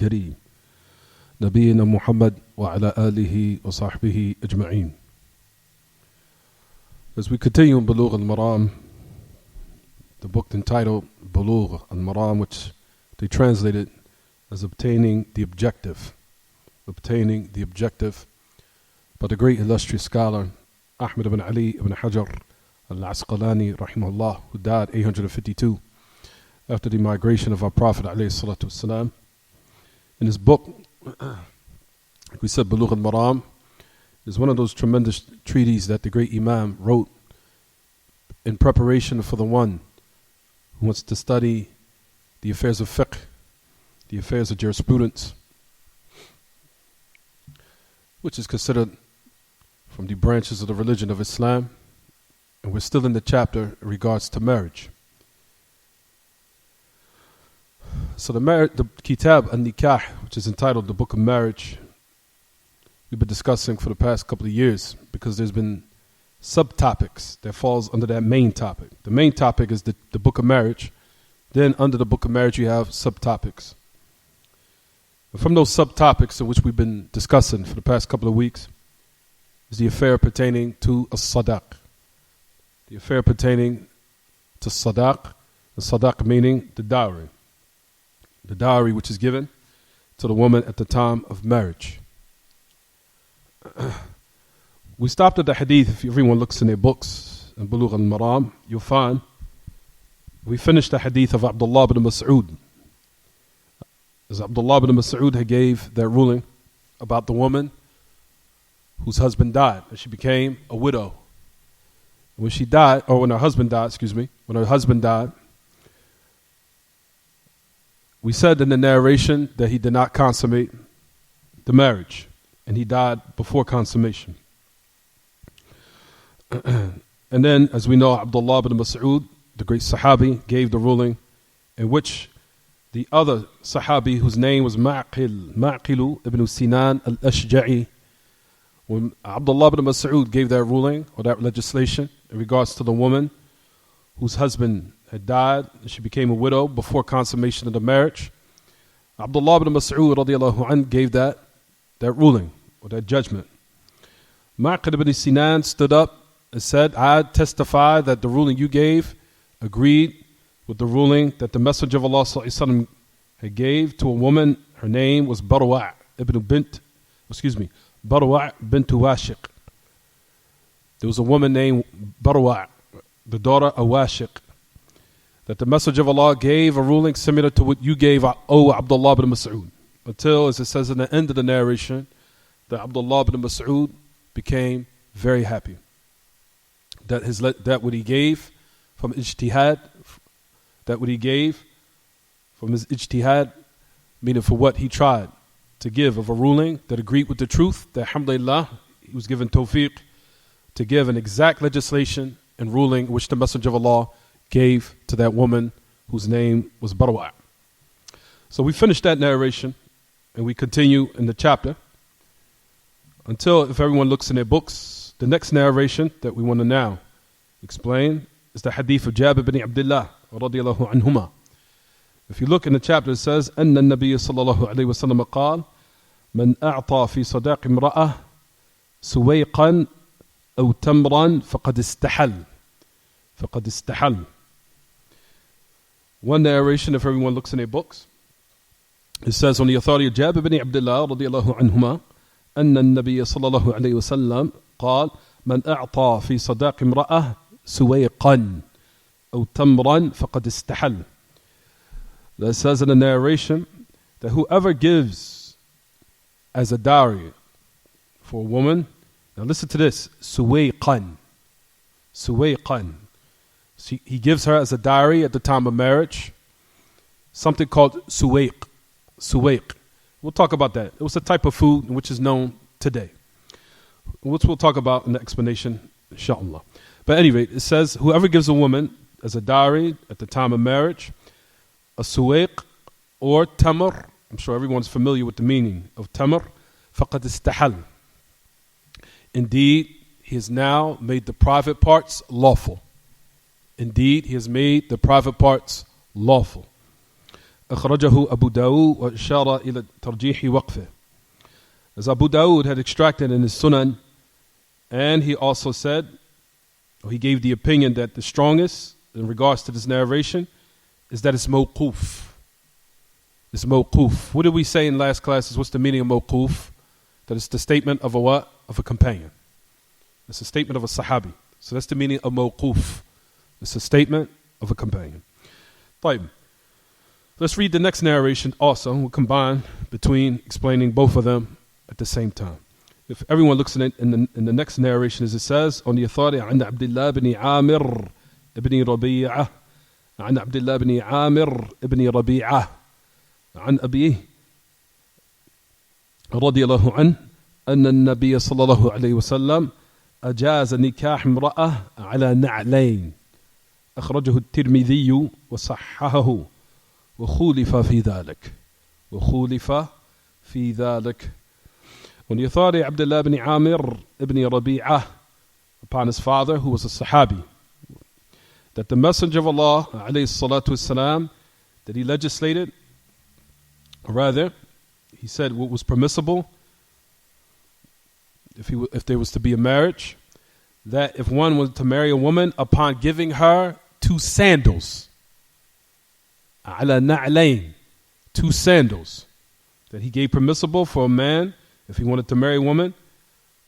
الكريم نبينا محمد وعلى آله وصحبه أجمعين. As we continue in Buloogh Al-Maraam, the book entitled Buloogh Al-Maraam, which they translated as obtaining the objective by the great illustrious scholar Ahmad ibn Ali ibn Hajar Al-Asqalani rahimahullah, who died 852 after the migration of our Prophet alayhi salatu wasalam. In his book, like we said, Buloogh Al-Maraam is one of those tremendous treatises that the great Imam wrote in preparation for the one who wants to study the affairs of fiqh, the affairs of jurisprudence, which is considered from the branches of the religion of Islam. And we're still in the chapter in regards to marriage. So the Kitab An-Nikah, which is entitled the Book of Marriage, we've been discussing for the past couple of years because there's been subtopics that falls under that main topic. The main topic is the Book of Marriage. Then under the Book of Marriage you have subtopics. And from those subtopics in which we've been discussing for the past couple of weeks is the affair pertaining to a sadaq. The affair pertaining to sadaq, the sadaq meaning the dowry. The dowry which is given to the woman at the time of marriage. We stopped at the hadith. If everyone looks in their books, in Buloogh Al-Maraam, you'll find we finished the hadith of Abdullah ibn Mas'ud. As Abdullah ibn Mas'ud gave that ruling about the woman whose husband died, and she became a widow. When she died, or when her husband died, we said in the narration that he did not consummate the marriage, and he died before consummation. And then, as we know, Abdullah ibn Mas'ud, the great Sahabi, gave the ruling in which the other Sahabi, whose name was Ma'qil ibn Sinan al-Ashja'i, when Abdullah ibn Mas'ud gave that ruling or that legislation in regards to the woman whose husband had died and she became a widow before consummation of the marriage, Abdullah ibn Mas'ud radiallahu anh gave that ruling or that judgment. Ma'qil ibn Sinan stood up and said, I testify that the ruling you gave agreed with the ruling that the Messenger of Allah had gave to a woman. Her name was Barwa' bint Washiq. There was a woman named Barwa', the daughter of Washiq, that the Messenger of Allah gave a ruling similar to what you gave, O Abdullah ibn Mas'ud. Until, as it says in the end of the narration, that Abdullah ibn Mas'ud became very happy. That what he gave from ijtihad, meaning for what he tried to give of a ruling that agreed with the truth, that alhamdulillah, he was given tawfiq to give an exact legislation and ruling which the Messenger of Allah gave to that woman whose name was Barwa'. So we finished that narration and we continue in the chapter until, if everyone looks in their books, the next narration that we want to now explain is the hadith of Jabir ibn Abdullah radiyallahu anhuma. If you look in the chapter, it says, أن النبي صلى الله عليه وسلم قال من أعطى في صداق امرأة سويقا أو تمرا فقد استحل. One narration, if everyone looks in their books, it says on the authority of Jabir ibn Abdullah radiyallahu anhuma أن النبي صلى الله عليه وسلم قال من أعطى في صداق امرأة سويقا أو تمرا فقد استحل. That says in the narration that whoever gives as a dowry for a woman, now listen to this, suwayqan. He gives her as a dowry at the time of marriage something called suwayq. We'll talk about that. It was a type of food which is known today, which we'll talk about in the explanation, inshallah. But anyway, it says whoever gives a woman as a dowry at the time of marriage a suwayq or tamr, I'm sure everyone's familiar with the meaning of tamr, faqad istahal. Indeed, he has now made the private parts lawful. أخرجه أبو داود وإشارة إلى ترجيح وقفه. As Abu Dawud had extracted in his Sunan, and he also said, or he gave the opinion that the strongest in regards to this narration is that it's mawquf. It's mawquf. What did we say in last classes? What's the meaning of mawquf? That it's the statement of a what? Of a companion. It's a statement of a sahabi. So that's the meaning of mawquf. It's a statement of a companion. طيب. Let's read the next narration also. We'll combine between explaining both of them at the same time. If everyone looks in the next narration, as it says, on the authority عن عبد الله بن عامر ابن ربيعة عن عبد الله بن عامر ابن ربيعة عن أبيه رضي الله عنه أن النبي صلى الله عليه وسلم أجاز نكاح امرأة على نعلين أخرجه الترمذي وصححه وخولف في ذلك. وخولف في ذلك. On the authority of Abdullah ibn Amir ibn Rabi'ah, upon his father, who was a Sahabi, that the Messenger of Allah, alayhi salatu wasalam, that he legislated, or rather, he said what was permissible, if there was to be a marriage, that if one was to marry a woman upon giving her 2 sandals, ala na'layn, 2 sandals, that he gave permissible for a man, if he wanted to marry a woman,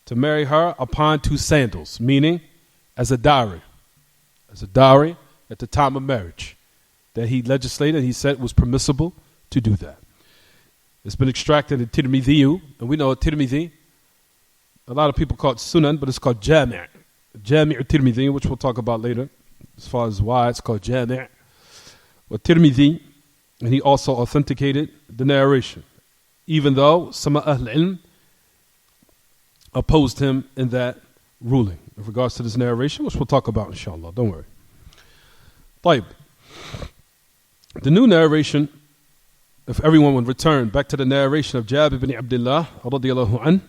to marry her upon 2 sandals, meaning as a dowry at the time of marriage, that he legislated, he said was permissible to do that. It's been extracted in Tirmidhi, and we know Tirmidhi, a lot of people call it Sunan, but it's called Jami' Tirmidhi, which we'll talk about later, as far as why it's called Jami' or Tirmidhi, and he also authenticated the narration, even though some Ahl Ilm opposed him in that ruling in regards to this narration, which we'll talk about inshallah. Don't worry. طيب. The new narration, if everyone would return back to the narration of Jabir ibn Abdullah radiyallahu anh,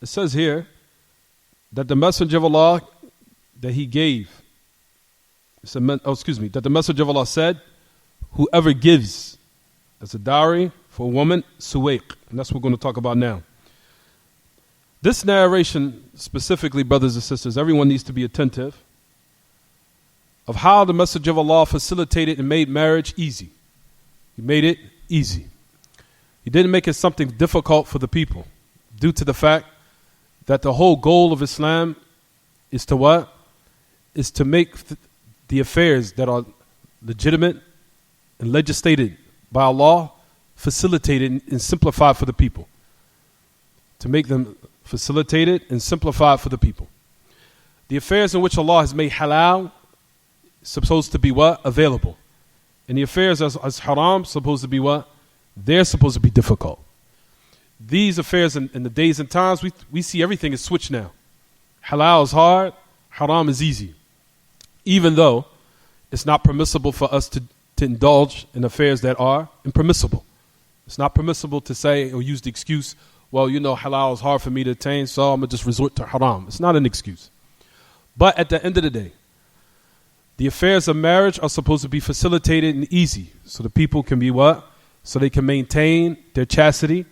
it says here that the Messenger of Allah that he gave, that the Messenger of Allah said, whoever gives as a dowry for a woman, suwaiq, and that's what we're going to talk about now. This narration specifically, brothers and sisters, everyone needs to be attentive of how the Messenger of Allah facilitated and made marriage easy. He made it easy. He didn't make it something difficult for the people, due to the fact that the whole goal of Islam is to what? Is to make the affairs that are legitimate and legislated by Allah facilitated and simplified for the people. To make them facilitated and simplified for the people. The affairs in which Allah has made halal supposed to be what? Available. And the affairs as haram supposed to be what? They're supposed to be difficult. These affairs in the days and times, we see everything is switched now. Halal is hard, haram is easy. Even though it's not permissible for us to indulge in affairs that are impermissible. It's not permissible to say or use the excuse, well, you know, halal is hard for me to attain, so I'm going to just resort to haram. It's not an excuse. But at the end of the day, the affairs of marriage are supposed to be facilitated and easy, so the people can be what? So they can maintain their chastity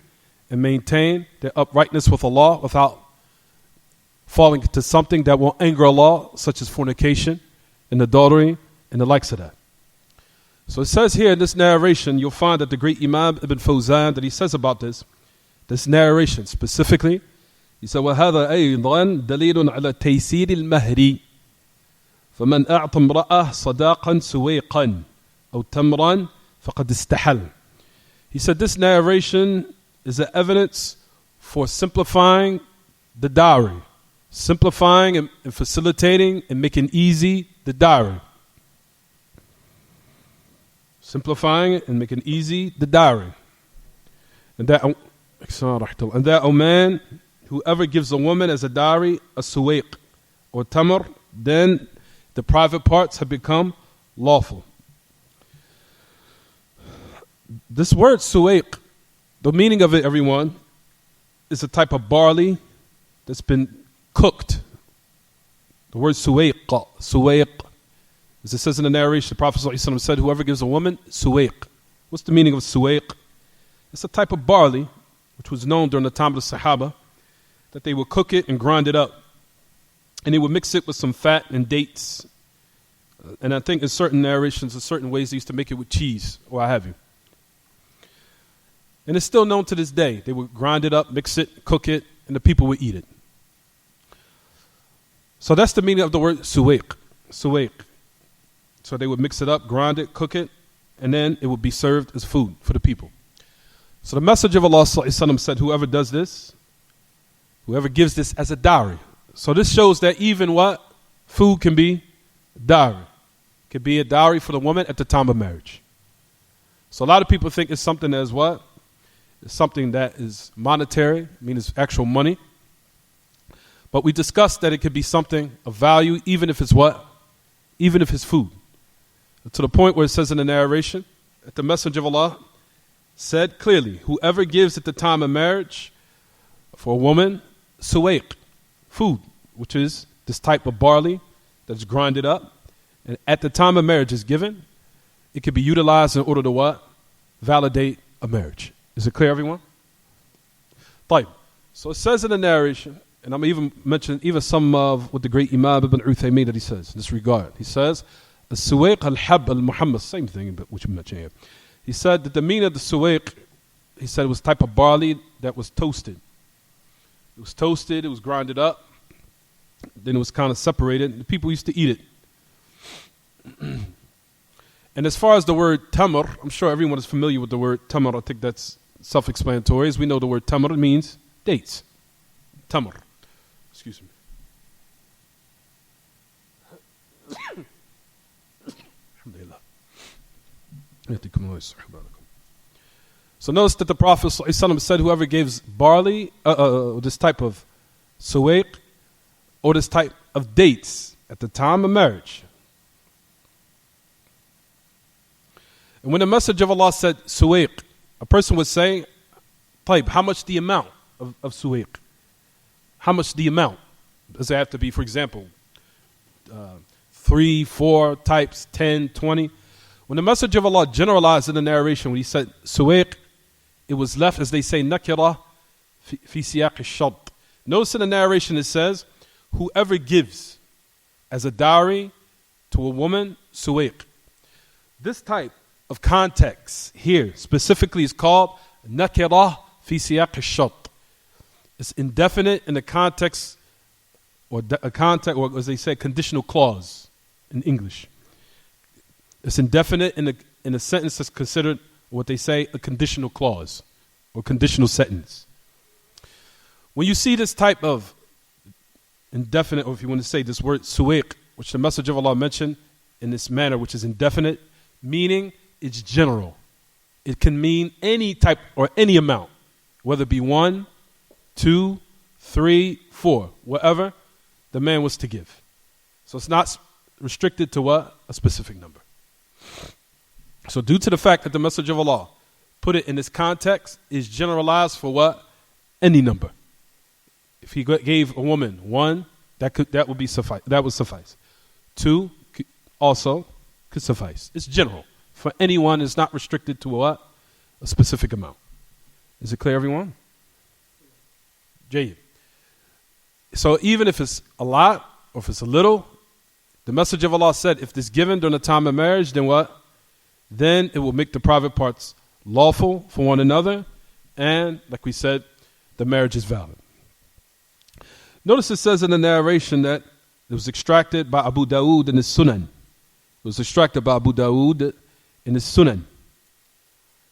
and maintain their uprightness with Allah without falling into something that will anger Allah, such as fornication and adultery and the likes of that. So it says here in this narration, you'll find that the great Imam Ibn Fawzan, that he says about this narration specifically, he said, وَهَذَا أَيْضًا دَلِيلٌ عَلَى تَيْسِيرِ الْمَهْرِ فَمَنْ أَعْطَى امْرَأَةً صَدَاقًا سُوَيْقًا أَوْ تَمْرًا فَقَدْ اسْتَحَلَ. He said this narration is an evidence for simplifying the dowry, simplifying and facilitating and making easy the dowry. Simplifying and making easy the dowry. And that a man, whoever gives a woman as a dowry, a suwaiq or tamr, then the private parts have become lawful. This word suwaiq, the meaning of it, everyone, is a type of barley that's been cooked. The word suwaiq, as it says in the narration, the Prophet ﷺ said, whoever gives a woman suwaiq, What's the meaning of suwaiq? It's a type of barley which was known during the time of the Sahaba, that they would cook it and grind it up. And they would mix it with some fat and dates. And I think in certain narrations, in certain ways, they used to make it with cheese, or what have you. And it's still known to this day. They would grind it up, mix it, cook it, and the people would eat it. So that's the meaning of the word suwaiq. Suwaiq. So they would mix it up, grind it, cook it, and then it would be served as food for the people. So the Messenger of Allah said, whoever does this, whoever gives this as a dowry. So this shows that even what? Food can be dowry. It can be a dowry for the woman at the time of marriage. So a lot of people think it's something that is what? It's something that is monetary, meaning it's actual money. But we discussed that it could be something of value, even if it's what? Even if it's food. To the point where it says in the narration that the Messenger of Allah said clearly, whoever gives at the time of marriage for a woman, suwaiq, food, which is this type of barley that's grinded up, and at the time of marriage is given, it could be utilized in order to what? Validate a marriage. Is it clear, everyone? طيب. So it says in the narration, and I'm even mentioning even some of what the great Imam Ibn Uthaymeen that he says in this regard. He says, السويق الحب المحمص, same thing, but which you mentioned here. He said that the meaning of the suwaiq, he said it was type of barley that was toasted. It was toasted, it was grinded up, then it was kind of separated, and the people used to eat it. And as far as the word tamr, I'm sure everyone is familiar with the word tamr. I think that's self-explanatory. As we know, the word tamr means dates. Tamr. Excuse me. So notice that the Prophet ﷺ said whoever gives barley, this type of suwaiq, or this type of dates at the time of marriage. And when the Messenger of Allah said suwaiq, a person would say, طيب, how much the amount of suwaiq? How much the amount? Does it have to be, for example, 3, 4 types, 10, 20? When the Messenger of Allah generalized in the narration, when he said suwaiq, it was left, as they say, nakira fi siyaq al-shart. Notice in the narration it says, whoever gives as a dowry to a woman, suwaiq. This type of context here specifically is called nakira fi siyaq al-shart. It's indefinite in the context, or a context, or as they say, conditional clause in English. It's indefinite in a sentence that's considered what they say a conditional clause or conditional sentence. When you see this type of indefinite, or if you want to say this word suwaiq, which the Messenger of Allah mentioned in this manner, which is indefinite, meaning it's general. It can mean any type or any amount, whether it be 1, 2, 3, 4, whatever the man was to give. So it's not restricted to what? A specific number. So due to the fact that the Messenger of Allah put it in this context, is generalized for what? Any number. If he gave a woman 1, that would suffice. That would suffice. 2 also could suffice. It's general. For anyone, it's not restricted to what? A specific amount. Is it clear, everyone? Jayyid. So even if it's a lot or if it's a little, the Messenger of Allah said, if it's given during the time of marriage, then what? Then it will make the private parts lawful for one another, and like we said, the marriage is valid. Notice it says in the narration that it was extracted by Abu Dawood in his Sunan. It was extracted by Abu Dawood in his Sunan.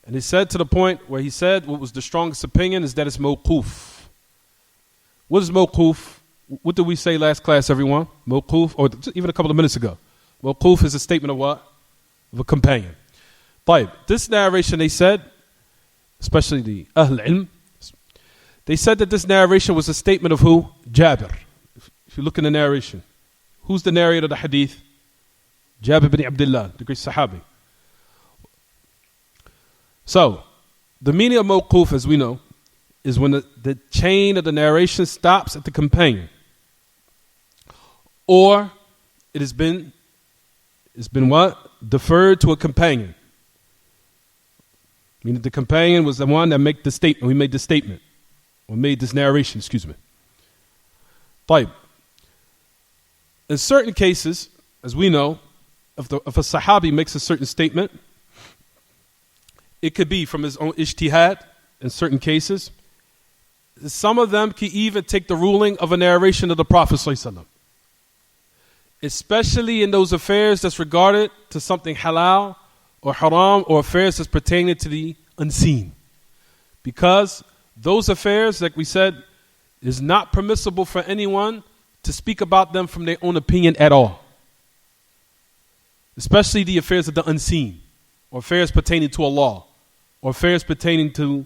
And he said to the point where he said what was the strongest opinion is that it's mawquf. What is mawquf? What did we say last class, everyone? Mawquf, or even a couple of minutes ago. Mawquf is a statement of what? Of a companion. طيب, this narration they said, especially the Ahl Ilm, they said that this narration was a statement of who? Jabir. If you look in the narration, who's the narrator of the hadith? Jabir bin Abdullah, the great Sahabi. So, the meaning of mawquf, as we know, is when the chain of the narration stops at the companion, or it has been what? Deferred to a companion. Meaning the companion was the one that made the statement. We made the statement. Or made this narration, excuse me. طيب. In certain cases, as we know, if a Sahabi makes a certain statement, it could be from his own ijtihad in certain cases. Some of them can even take the ruling of a narration of the Prophet ﷺ, especially in those affairs that's regarded to something halal or haram, or affairs that's pertaining to the unseen. Because those affairs, like we said, is not permissible for anyone to speak about them from their own opinion at all. Especially the affairs of the unseen, or affairs pertaining to Allah, or affairs pertaining to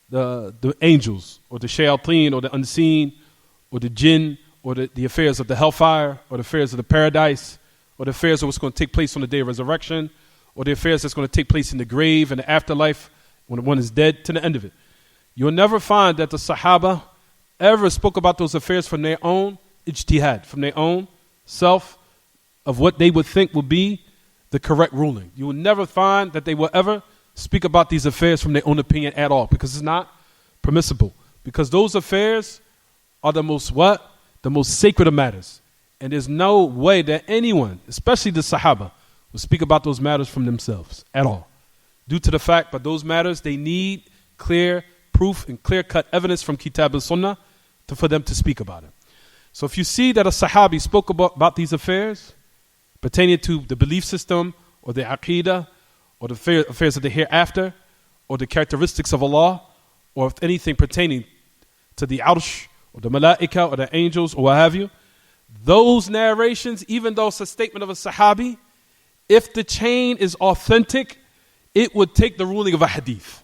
the angels, or the shayateen, or the unseen, or the jinn, or the affairs of the hellfire, or the affairs of the paradise, or the affairs of what's going to take place on the day of resurrection, or the affairs that's going to take place in the grave and the afterlife when one is dead, to the end of it. You'll never find that the Sahaba ever spoke about those affairs from their own ijtihad, from their own self, of what they would think would be the correct ruling. You will never find that they will ever speak about these affairs from their own opinion at all, because it's not permissible. Because those affairs are the most sacred of matters. And there's no way that anyone, especially the Sahaba, will speak about those matters from themselves at all. Due to the fact that those matters, they need clear proof and clear-cut evidence from Kitab and Sunnah for them to speak about it. So if you see that a Sahabi spoke about these affairs pertaining to the belief system, or the Aqidah, or the affairs of the hereafter, or the characteristics of Allah, or if anything pertaining to the Arsh, or the Malaika, or the angels, or what have you, those narrations, even though it's a statement of a Sahabi, if the chain is authentic, it would take the ruling of a hadith.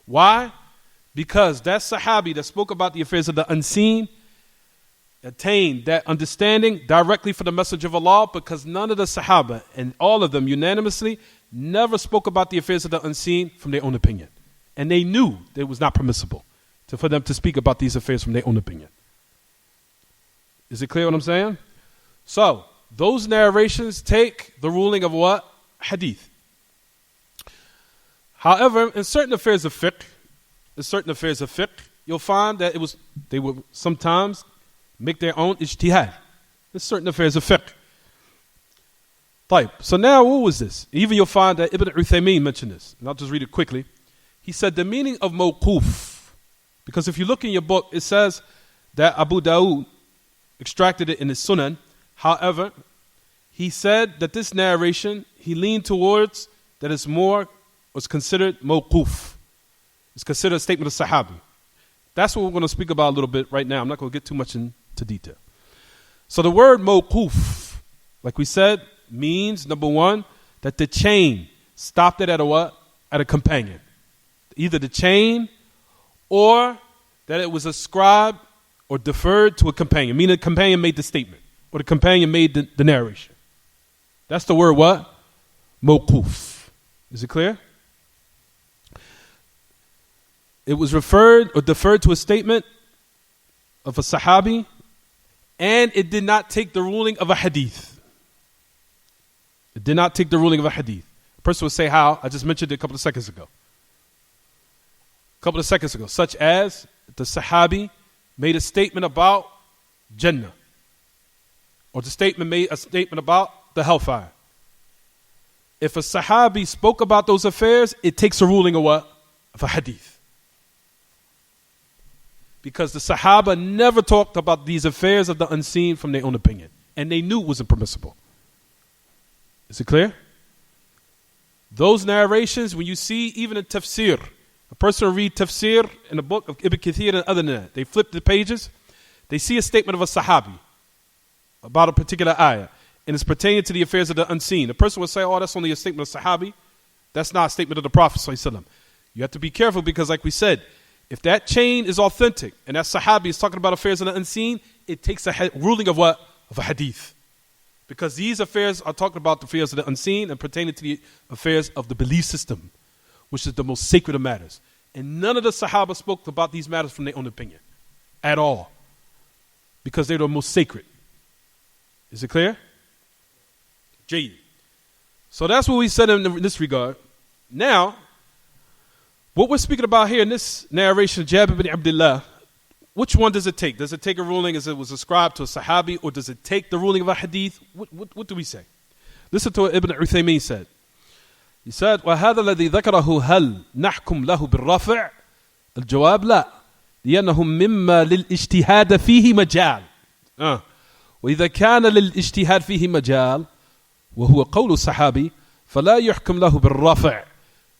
Why? Because that Sahabi that spoke about the affairs of the unseen attained that understanding directly from the message of Allah, because none of the Sahaba, and all of them unanimously, never spoke about the affairs of the unseen from their own opinion. And they knew that it was not permissible for them to speak about these affairs from their own opinion. Is it clear what I'm saying? So, those narrations take the ruling of what? Hadith. However, in certain affairs of fiqh, you'll find that they will sometimes make their own ijtihad. In certain affairs of fiqh. So now, what was this? Even you'll find that Ibn Uthaymeen mentioned this, and I'll just read it quickly. He said the meaning of mawquf, because if you look in your book, it says that Abu Dawood extracted it in his Sunan. However, he said that this narration, he leaned towards that it's was considered mawquf. It's considered a statement of Sahabi. That's what we're going to speak about a little bit right now. I'm not going to get too much into detail. So the word mawquf, like we said, means, number one, that the chain stopped it at a what? At a companion. Either the chain, or that it was ascribed or deferred to a companion. Meaning the companion made the statement, or the companion made the narration. That's the word what? Mawquf. Is it clear? It was referred or deferred to a statement of a Sahabi, and it did not take the ruling of a hadith. It did not take the ruling of a hadith. A person would say how? I just mentioned it a couple of seconds ago. Such as the Sahabi made a statement about Jannah, or the statement made a statement about the hellfire. If a Sahabi spoke about those affairs, it takes a ruling of what? Of a hadith. Because the Sahaba never talked about these affairs of the unseen from their own opinion. And they knew it wasn't permissible. Is it clear? Those narrations, when you see even in tafsir, a person will read tafsir in the book of Ibn Kathir and other than that. They flip the pages, they see a statement of a Sahabi about a particular ayah, and it's pertaining to the affairs of the unseen. The person will say, oh, that's only a statement of Sahabi. That's not a statement of the Prophet ﷺ. You have to be careful, because like we said, if that chain is authentic and that Sahabi is talking about affairs of the unseen, it takes a ruling of what? Of a hadith. Because these affairs are talking about the affairs of the unseen and pertaining to the affairs of the belief system, which is the most sacred of matters. And none of the Sahaba spoke about these matters from their own opinion at all, because they're the most sacred. Is it clear? Jayed. So that's what we said in this regard. Now, What we're speaking about here in this narration, Jabir bin Abdullah, which one does it take? Does it take a ruling as it was ascribed to a Sahabi, or does it take the ruling of a hadith? What do we say? Listen to what Ibn Uthaymeen said. He said, وَهَذَا الَّذِي ذَكَرَهُ هَلْ نَحْكُمْ لَهُ بِالرَّفْعِ الجواب لا لأنه مما للاجتهاد فيه مجال وإذا كان للاجتهاد فيه مجال وهو قول الصحابي فلا يحكم له بالرفع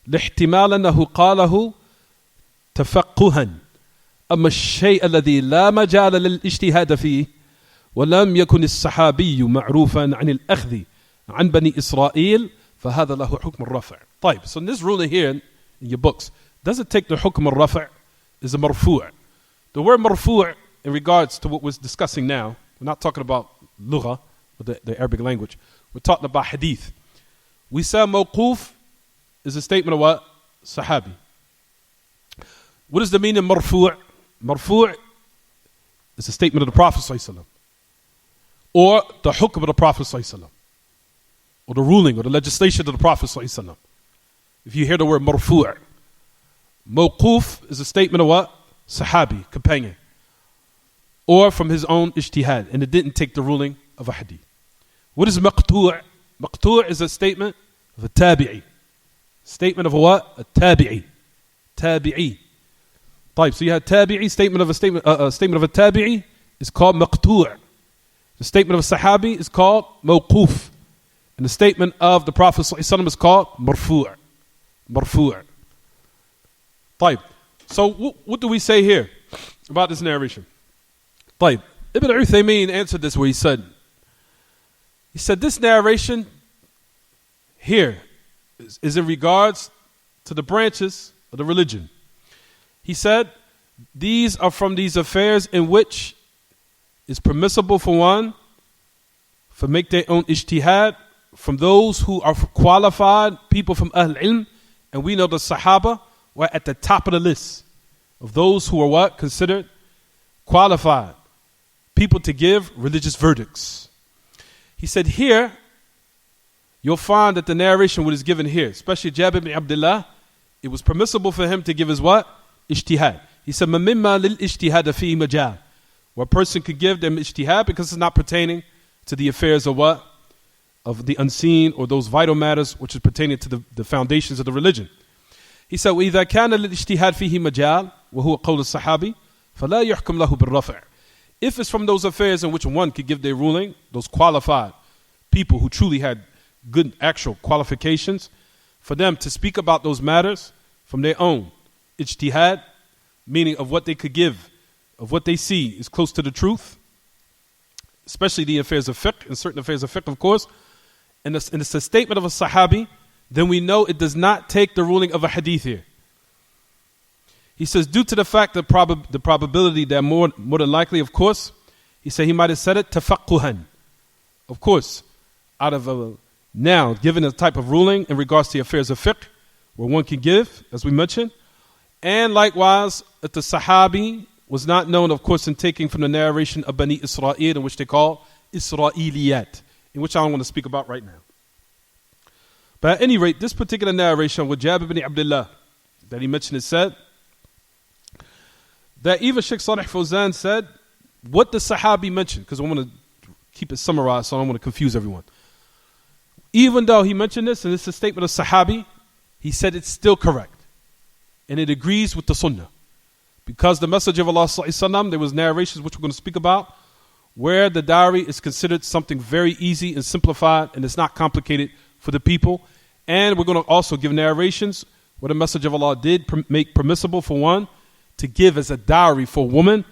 لاحتمال أنه قاله تفقها أما الشيء الذي لا مجال للاجتهاد فيه ولم يكن الصحابي معروفا عن الأخذ عن بني إسرائيل فهذا له حكم الرفع. طيب, so in this ruling here in your books, does it take the hukm al-rafa'? Is a marfu'. The word marfu' in regards to what we're discussing now, we're not talking about lugha, or the Arabic language. We're talking about hadith. We say mawquf is a statement of what? Sahabi. What is the meaning of marfu'? Marfu' is a statement of the Prophet ﷺ, or the hukm of the Prophet ﷺ, or the ruling or the legislation of the Prophet ﷺ. If you hear the word marfu', mawquf is a statement of what? Sahabi, companion, or from his own ijtihad, and it didn't take the ruling of a hadith. What is maqtu'? Maqtu' is a statement of a tabi'i. Statement of a what? A tabi'i. Tabi'i. Type. So you have tabi'i, statement of a statement of a tabi'i is called maqtu'. The statement of a sahabi is called mawquf. And the statement of the Prophet ﷺ is called marfu'. Marfu'. Type. So what do we say here about this narration? Type. Ibn Uthaymeen answered this where he said this narration here is in regards to the branches of the religion. He said these are from these affairs in which it's permissible for one to make their own ijtihad from those who are qualified, people from Ahl Ilm, and we know the Sahaba were at the top of the list of those who are what? Considered qualified people to give religious verdicts. He said here, you'll find that the narration what is given here, especially Jabir bin Abdullah, it was permissible for him to give his what? Ijtihad. He said, مَمِّمَّا لِلْإِجْتِهَادَ فِيهِ مَجَالٍ, where a person could give them ijtihad because it's not pertaining to the affairs of what? Of the unseen or those vital matters which is pertaining to the foundations of the religion. He said, وَإِذَا كَانَ لِلْإِجْتِهَادِ فِيهِ مَجَالٍ وَهُوَ قَوْلُ الصَّحَابِ فَلَا يُحْكَمْ لَهُ بِالرَّفْعِ. If it's from those affairs in which one could give their ruling, those qualified people who truly had good actual qualifications, for them to speak about those matters from their own ijtihad, meaning of what they could give, of what they see is close to the truth, especially the affairs of fiqh, and certain affairs of fiqh, of course, and it's a statement of a sahabi, then we know it does not take the ruling of a hadith here. He says, due to the fact that the probability that more than likely, of course, he said he might have said it tafaqquhan. Of course, out of now, given a type of ruling in regards to the affairs of fiqh, where one can give, as we mentioned, and likewise, that the sahabi was not known, of course, in taking from the narration of Bani Israel, in which they call Israeliyat, in which I don't want to speak about right now. But at any rate, this particular narration with Jabir bin Abdullah that he mentioned, it said that even Sheikh Salih Fawzan said what the Sahabi mentioned, because I want to keep it summarized so I don't want to confuse everyone. Even though he mentioned this, and this is a statement of Sahabi, he said it's still correct. And it agrees with the Sunnah. Because the Messenger of Allah Sallallahu Alaihi Wasallam, there was narrations which we're going to speak about, where the dowry is considered something very easy and simplified, and it's not complicated for the people. And we're going to also give narrations where the Messenger of Allah did make permissible for one to give as a dowry for a woman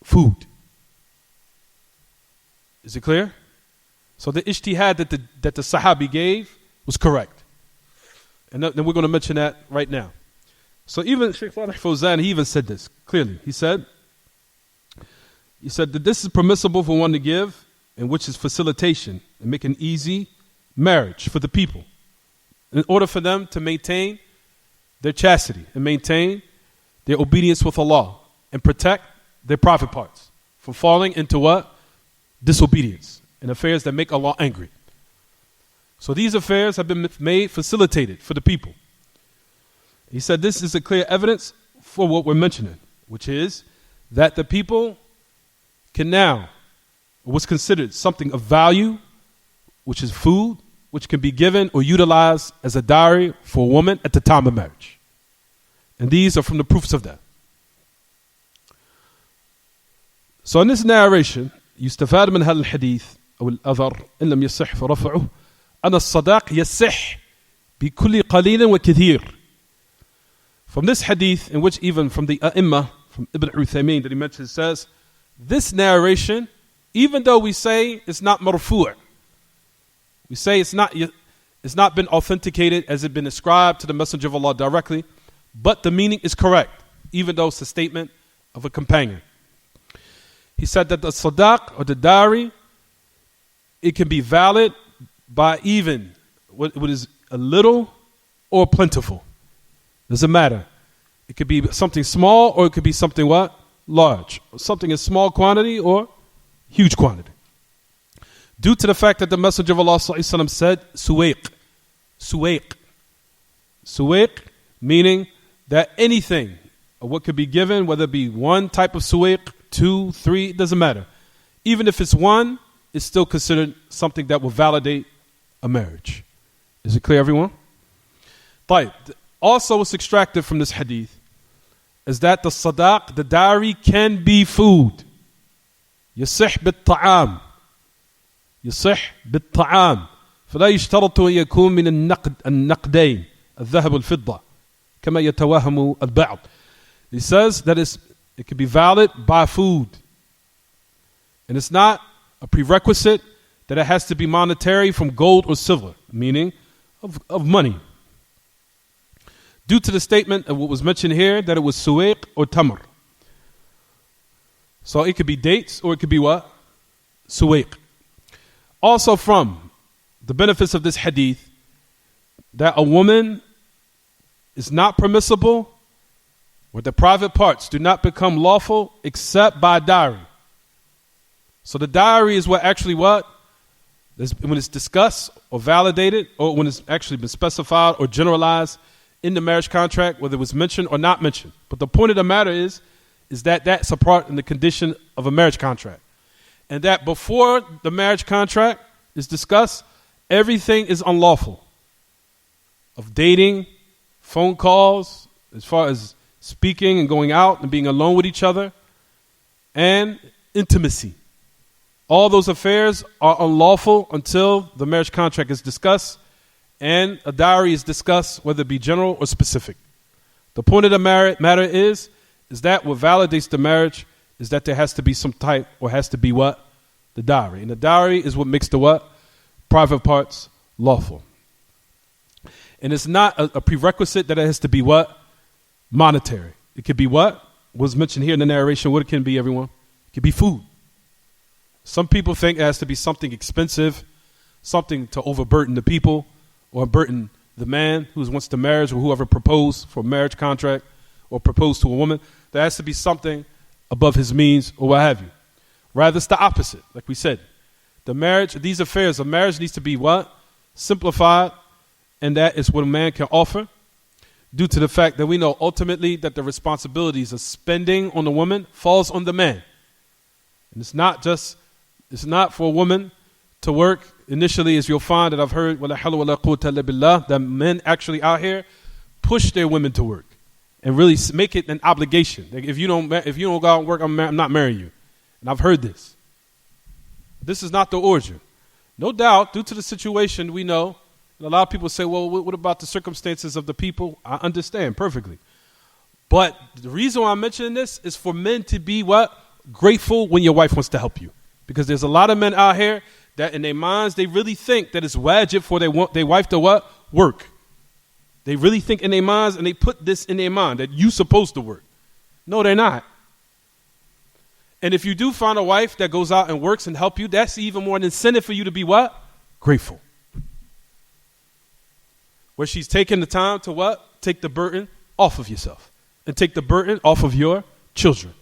food. Is it clear? So the ijtihad that the Sahabi gave was correct. And then we're going to mention that right now. So even Shaykh Salih Fawzan, he even said this clearly. He said that this is permissible for one to give, and which is facilitation and make an easy marriage for the people, in order for them to maintain their chastity and maintain their obedience with Allah and protect their private parts from falling into what? Disobedience and affairs that make Allah angry. So these affairs have been facilitated for the people. He said this is a clear evidence for what we're mentioning, which is that the people can now, what's considered something of value, which is food, which can be given or utilized as a dowry for a woman at the time of marriage. And these are from the proofs of that. So in this narration, يستفاد من هذا الحديث أو الأثر إن لم يصح فرفعه أن الصداق يصح بكل قليل وكثير. From this hadith, in which even from the A'imma, from Ibn Uthaymin that he mentions, says, this narration, even though we say it's not marfu', we say it's not been authenticated as it been ascribed to the Messenger of Allah directly, but the meaning is correct, even though it's a statement of a companion. He said that the sadaq or the dowry, it can be valid by even what is a little or plentiful. Doesn't matter. It could be something small or it could be something what? Large. Something in small quantity or huge quantity. Due to the fact that the Messenger of Allah ﷺ said, suwaiq. Suwaiq. Suwaiq meaning that anything, or what could be given, whether it be one type of suwaiq, 2, 3, it doesn't matter. Even if it's one, it's still considered something that will validate a marriage. Is it clear, everyone? طيب. Also, what's extracted from this hadith is that the sadaq, the dowry, can be food. يصح بالطعام. يصح بالطعام. فلا يشترط أن يكون من النقدين الذهب والفضة كما يتوهم البعض. He says that it can be valid by food. And it's not a prerequisite that it has to be monetary from gold or silver, meaning of money. Due to the statement of what was mentioned here, that it was suwaiq or tamr. So it could be dates or it could be what? Suwaiq. Also from the benefits of this hadith, that a woman is not permissible, or the private parts do not become lawful except by dowry. So the dowry is what actually what? When it's discussed or validated, or when it's actually been specified or generalized in the marriage contract, whether it was mentioned or not mentioned. But the point of the matter is that that's a part in the condition of a marriage contract. And that before the marriage contract is discussed, everything is unlawful. Of dating, phone calls, as far as speaking and going out and being alone with each other, and intimacy. All those affairs are unlawful until the marriage contract is discussed and a dowry is discussed, whether it be general or specific. The point of the matter is that what validates the marriage is that there has to be some type, or has to be what? The dowry. And the dowry is what makes the what? Private parts lawful. And it's not a prerequisite that it has to be what? Monetary. It could be what? Was mentioned here in the narration. What it can be, everyone? It could be food. Some people think it has to be something expensive, something to overburden the people, or burden the man who wants to marry, or whoever proposed for a marriage contract or proposed to a woman. There has to be something above his means or what have you. Rather, it's the opposite. Like we said, the marriage, these affairs of marriage needs to be what? Simplified, and that is what a man can offer, due to the fact that we know ultimately that the responsibilities of spending on the woman falls on the man. And it's not for a woman to work. Initially, as you'll find that I've heard, that men actually out here push their women to work and really make it an obligation. Like if you don't go out and work, I'm not marrying you. And I've heard this. This is not the origin. No doubt, due to the situation, we know, and a lot of people say, well, what about the circumstances of the people? I understand perfectly. But the reason why I'm mentioning this is for men to be what? Grateful when your wife wants to help you. Because there's a lot of men out here that in their minds, they really think that it's wajib for their wife to what? Work. They really think in their minds, and they put this in their mind, that you're supposed to work. No, they're not. And if you do find a wife that goes out and works and help you, that's even more an incentive for you to be what? Grateful. Where she's taking the time to what? Take the burden off of yourself. And take the burden off of your children.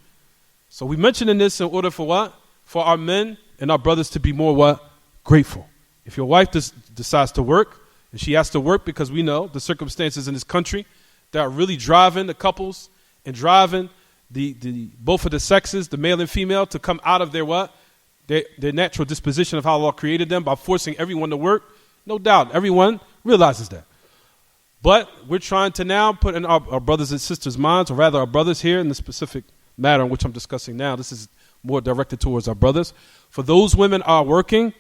So we mentioning this in order for what? For our men and our brothers to be more what? Grateful. If your wife decides to work, and she has to work because we know the circumstances in this country, that are really driving the couples and driving the both of the sexes, the male and female, to come out of their what? Their natural disposition of how Allah created them by forcing everyone to work. No doubt, everyone realizes that. But we're trying to now put in our brothers and sisters' minds, or rather our brothers here in the specific matter in which I'm discussing now. This is more directed towards our brothers. For those women are working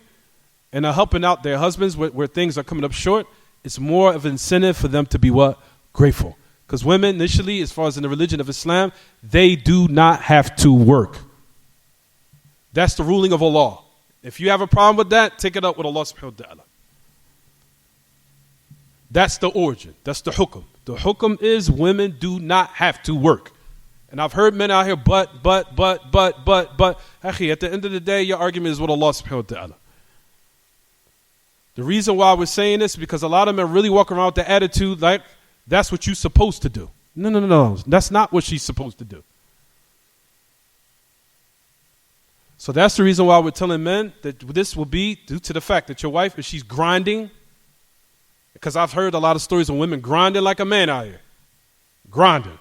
and are helping out their husbands where things are coming up short, it's more of an incentive for them to be what? Grateful. Because women initially, as far as in the religion of Islam, they do not have to work. That's the ruling of Allah. If you have a problem with that, take it up with Allah subhanahu wa ta'ala. That's the origin. That's the hukum. The hukum is women do not have to work. And I've heard men out here, but. Akhi, at the end of the day, your argument is with Allah subhanahu wa ta'ala. The reason why we're saying this is because a lot of men really walk around with the attitude like, that's what you're supposed to do. No. That's not what she's supposed to do. So that's the reason why we're telling men that this will be due to the fact that your wife, if she's grinding, because I've heard a lot of stories of women grinding like a man out here. Grinding.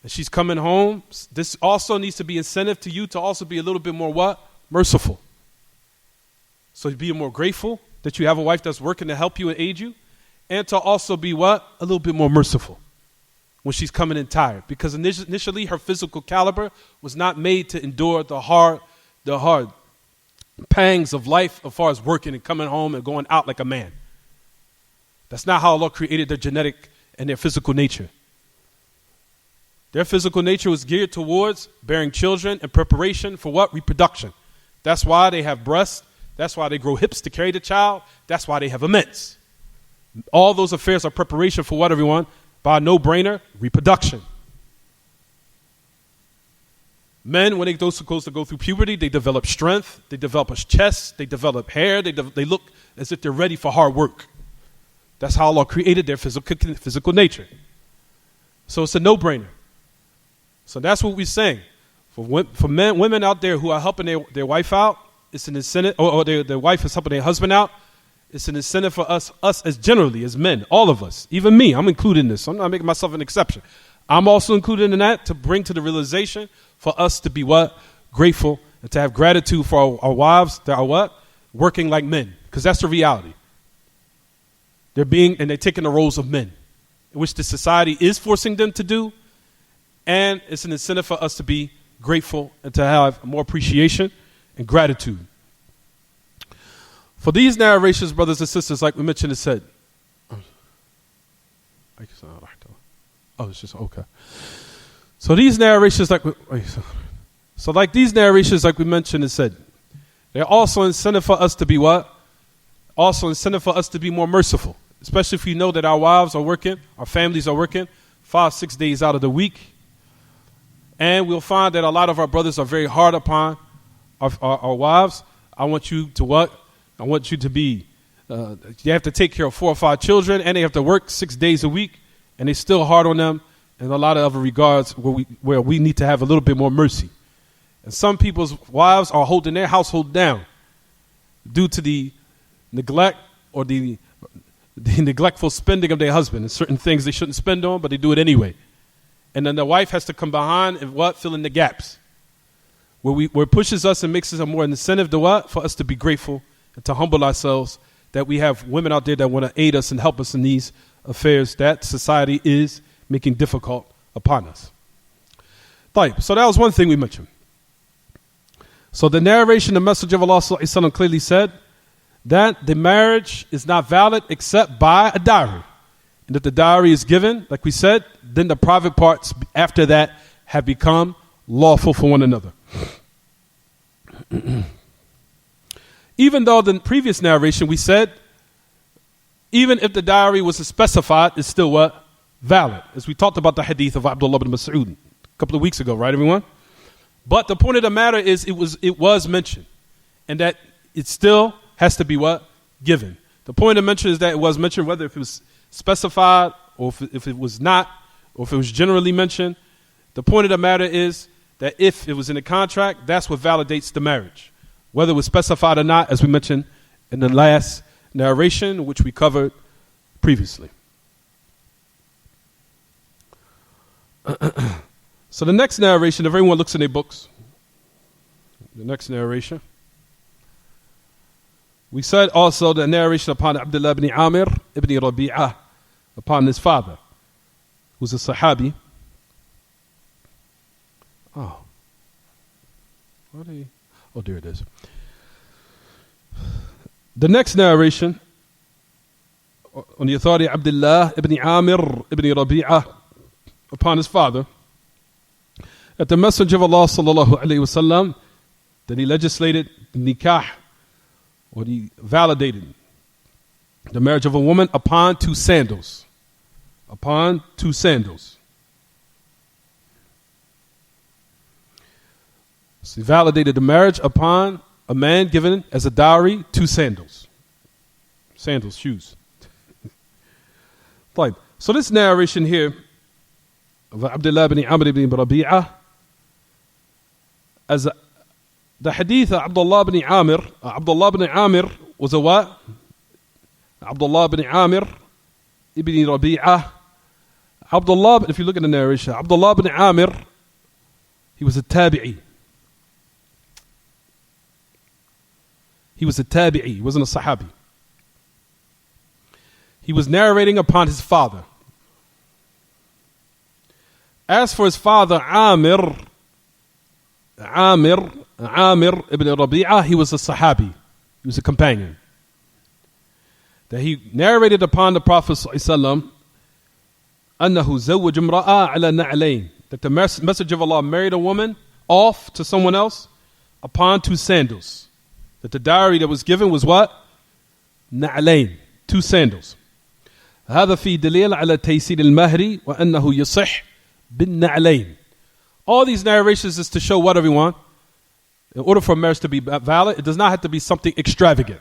And she's coming home. This also needs to be incentive to you to also be a little bit more what? Merciful. So be more grateful that you have a wife that's working to help you and aid you. And to also be what? A little bit more merciful when she's coming in tired. Because initially her physical caliber was not made to endure the hard pangs of life as far as working and coming home and going out like a man. That's not how Allah created their genetic and their physical nature. Their physical nature was geared towards bearing children and preparation for what? Reproduction. That's why they have breasts. That's why they grow hips to carry the child. That's why they have aments. All those affairs are preparation for what, everyone? By a no-brainer, reproduction. Men, when they're supposed to go through puberty, they develop strength, they develop a chest, they develop hair, they look as if they're ready for hard work. That's how Allah created their physical nature. So it's a no-brainer. So that's what we're saying. For men, women out there who are helping their wife out, it's an incentive, or their wife is helping their husband out, it's an incentive for us as generally, as men, all of us, even me, I'm included in this. So I'm not making myself an exception. I'm also included in that to bring to the realization for us to be what? Grateful, and to have gratitude for our wives that are what? Working like men, because that's the reality. They're taking the roles of men, which the society is forcing them to do, and it's an incentive for us to be grateful and to have more appreciation and gratitude. For these narrations, brothers and sisters, like we mentioned, it said, it's just okay. So these narrations, like we mentioned, it said, they're also incentive for us to be what? Also incentive for us to be more merciful, especially if you know that our wives are working, our families are working 5-6 days out of the week. And we'll find that a lot of our brothers are very hard upon our wives. I want you to what? I want you to be, you have to take care of 4 or 5 children, and they have to work 6 days a week, and they're still hard on them in a lot of other regards where we need to have a little bit more mercy. And some people's wives are holding their household down due to the neglect or the neglectful spending of their husband and certain things they shouldn't spend on, but they do it anyway. And then the wife has to come behind and what? Fill in the gaps. Where it pushes us and makes us a more incentive to what? For us to be grateful and to humble ourselves that we have women out there that want to aid us and help us in these affairs that society is making difficult upon us. So that was one thing we mentioned. So the narration, the message of Allah Sallallahu Alaihi Wasallam clearly said that the marriage is not valid except by a dowry. And if the dowry is given, like we said, then the private parts after that have become lawful for one another. Even though the previous narration we said, even if the dowry was specified, it's still what? Valid. As we talked about the hadith of Abdullah ibn Mas'ud a couple of weeks ago, right everyone? But the point of the matter is it was mentioned, and that it still has to be what? Given. The point of mention is that it was mentioned, whether if it was specified or if it was not, or if it was generally mentioned. The point of the matter is that if it was in a contract, that's what validates the marriage. Whether it was specified or not, as we mentioned in the last narration, which we covered previously. So the next narration, if everyone looks in their books, the next narration, we said also the narration upon Abdullah ibn Amir ibn Rabi'ah, upon his father, who's a Sahabi. Oh, there it is. The next narration, on the authority of Abdullah ibn Amir ibn Rabi'ah, upon his father, that the Messenger of Allah sallallahu alaihi wasallam, that he legislated nikah, or he validated the marriage of a woman upon two sandals. Upon two sandals. So he validated the marriage upon a man given as a dowry two sandals. Sandals, shoes. Fine. So this narration here of Abdullah ibn Amr ibn Rabi'ah, as the hadith of Abdullah ibn Amir was a what? Abdullah ibn Amir ibn Rabi'ah. Abdullah, if you look at the narration, Abdullah ibn Amir, he was a tabi'i. He wasn't a sahabi. He was narrating upon his father. As for his father, Amir ibn Rabi'ah, he was a sahabi. He was a companion. That he narrated upon the Prophet ﷺ, أنه زوج امرأة على نعلين, that the Messenger of Allah married a woman off to someone else upon two sandals. That the dowry that was given was what? نعلين, two sandals. هذا في دليل على تيسير المهر وأنه يصح بالنعلين. All these narrations is to show what, everyone? In order for marriage to be valid, it does not have to be something extravagant.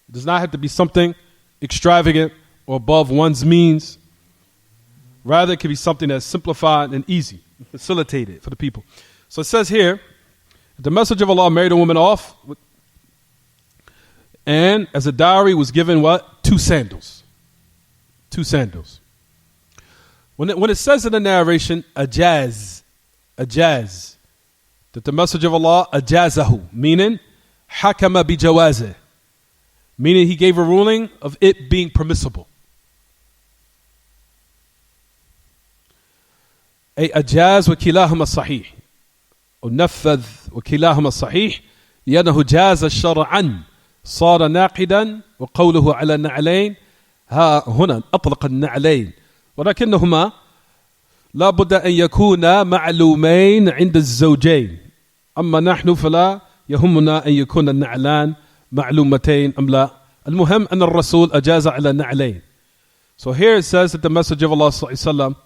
It does not have to be something extravagant or above one's means. Rather, it can be something that's simplified and easy, facilitated for the people. So it says here, the Messenger of Allah married a woman off, and as a dowry was given what? Two sandals. Two sandals. When it says in the narration, ajaz, that the Messenger of Allah ajazahu, meaning hakama bi jawazih, meaning he gave a ruling of it being permissible. أي أجاز وكلاهما صحيح ونفذ وكلاهما صحيح لأنه جاز شرعا صار ناقدا وقوله على النعلين ها هنا أطلق النعلين ولكنهما لا بد أن يكونا معلومين عند الزوجين أما نحن فلا يهمنا أن يكون النعلان معلومتين أم لا المهم أن الرسول أجاز على النعلين. So here it says that the Messenger of Allah صلى الله عليه وسلم,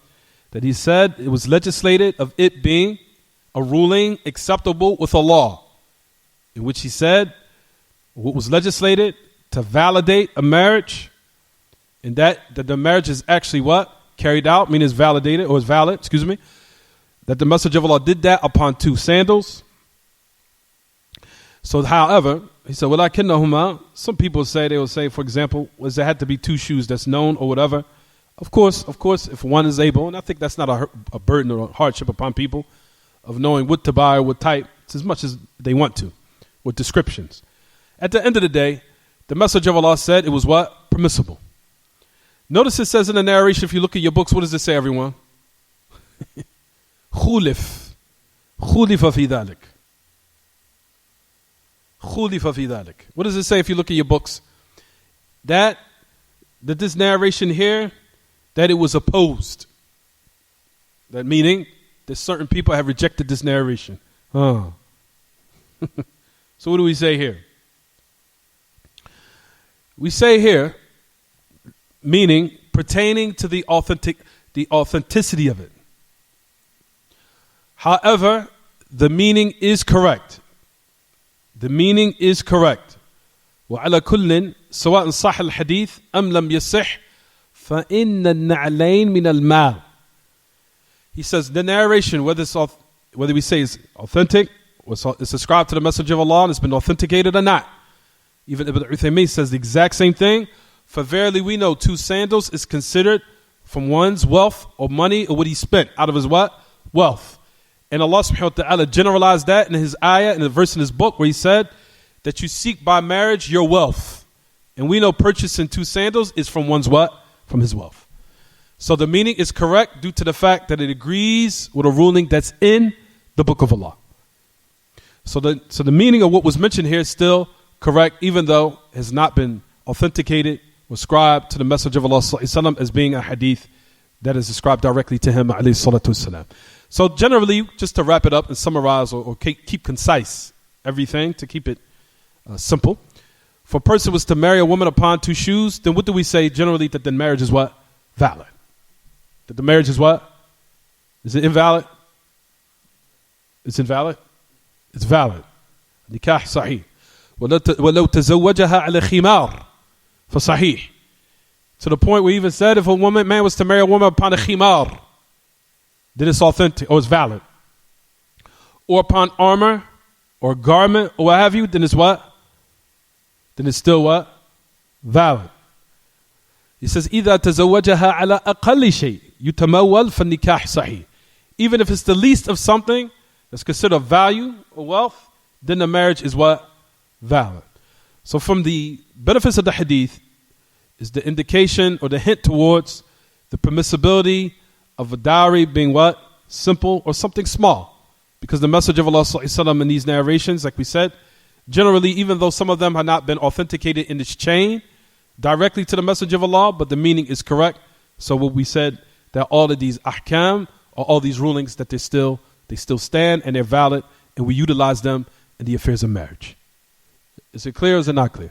that he said it was legislated of it being a ruling acceptable with a law, in which he said what was legislated to validate a marriage, and that the marriage is actually what? Carried out, meaning is validated, or is valid, that the Messenger of Allah did that upon two sandals. So however, he said, وَلَكِنَّهُمَا, some people say, they will say, for example, was there had to be two shoes that's known or whatever. Of course, if one is able, and I think that's not a burden or a hardship upon people of knowing what to buy or what type, it's as much as they want to, with descriptions. At the end of the day, the Messenger of Allah said it was what? Permissible. Notice it says in the narration, if you look at your books, what does it say, everyone? خُلِفَ فِي ذَلِكَ. خُلِفَ فِي ذَلِكَ. What does it say if you look at your books? That this narration here, that it was opposed. That meaning that certain people have rejected this narration. So what do we say here? We say here, meaning pertaining to the authenticity of it. However, the meaning is correct. The meaning is correct. وعلى كل سواء صح الحديث أم لم يصح فإن النعلين من الماء. He says the narration, whether we say it's authentic, or it's ascribed to the Messenger of Allah and it's been authenticated or not. Even Ibn Uthaymeen says the exact same thing. For verily we know two sandals is considered from one's wealth or money or what he spent out of his what? Wealth. And Allah subhanahu wa ta'ala generalized that in his ayah, in the verse in his book where he said that you seek by marriage your wealth. And we know purchasing 2 sandals is from one's what? From his wealth. So the meaning is correct due to the fact that it agrees with a ruling that's in the book of Allah. So the meaning of what was mentioned here is still correct, even though it has not been authenticated or ascribed to the Messenger of Allah sallallahu alaihi wasallam as being a hadith that is ascribed directly to him alayhi salatu wasalam. So generally, just to wrap it up and summarize or keep concise everything, to keep it simple, if a person was to marry a woman upon 2 shoes, then what do we say generally? That the marriage is what? Valid. That the marriage is what? Is it invalid? It's invalid? It's valid. Nikah sahih. وَلَوْ تَزَوَّجَهَا عَلَى خِمَارٍ فَصَحِيح. To the point where even said if a man was to marry a woman upon a khimar, then it's authentic or it's valid. Or upon armor or garment or what have you, then it's what? Then it's still what? Valid. He says, إِذَا تَزَوَّجَهَا عَلَى أَقَلِّ شَيْءٍ يُتَمَوَّلْ فَالنِّكَاحِ صَحِيح. Even if it's the least of something that's considered value or wealth, then the marriage is what? Valid. So from the benefits of the hadith is the indication or the hint towards the permissibility of a dowry being what? Simple or something small. Because the Messenger of Allah sallallahu alaihi wasallam in these narrations, like we said, generally, even though some of them have not been authenticated in this chain directly to the Messenger of Allah, but the meaning is correct. So what we said, that all of these ahkam, or all these rulings, that they still stand and they're valid, and we utilize them in the affairs of marriage. Is it clear or is it not clear?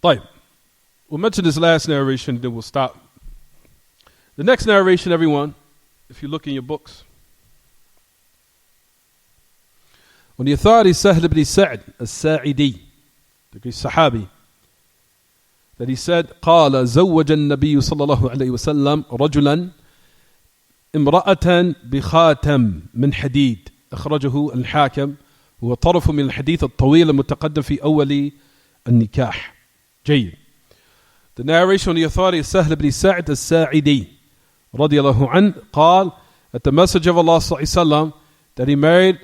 Right. We'll mention this last narration, then we'll stop. The next narration, everyone, if you look in your books, on the authority Sahl ibn Sa'd al-Sa'idi, the great Sahabi, that he said, قال زوج النبي صلى الله عليه وسلم رجلا امرأة بخاتم من حديد أخرجه الحاكم هو طرف من الحديث الطويل المتقدم في أول النكاح. جيد. The narration on the authority of Sahl ibn Sa'd al-Sa'idi رضي الله عنه قال that the Messenger of Allah صلى الله عليه وسلم that he married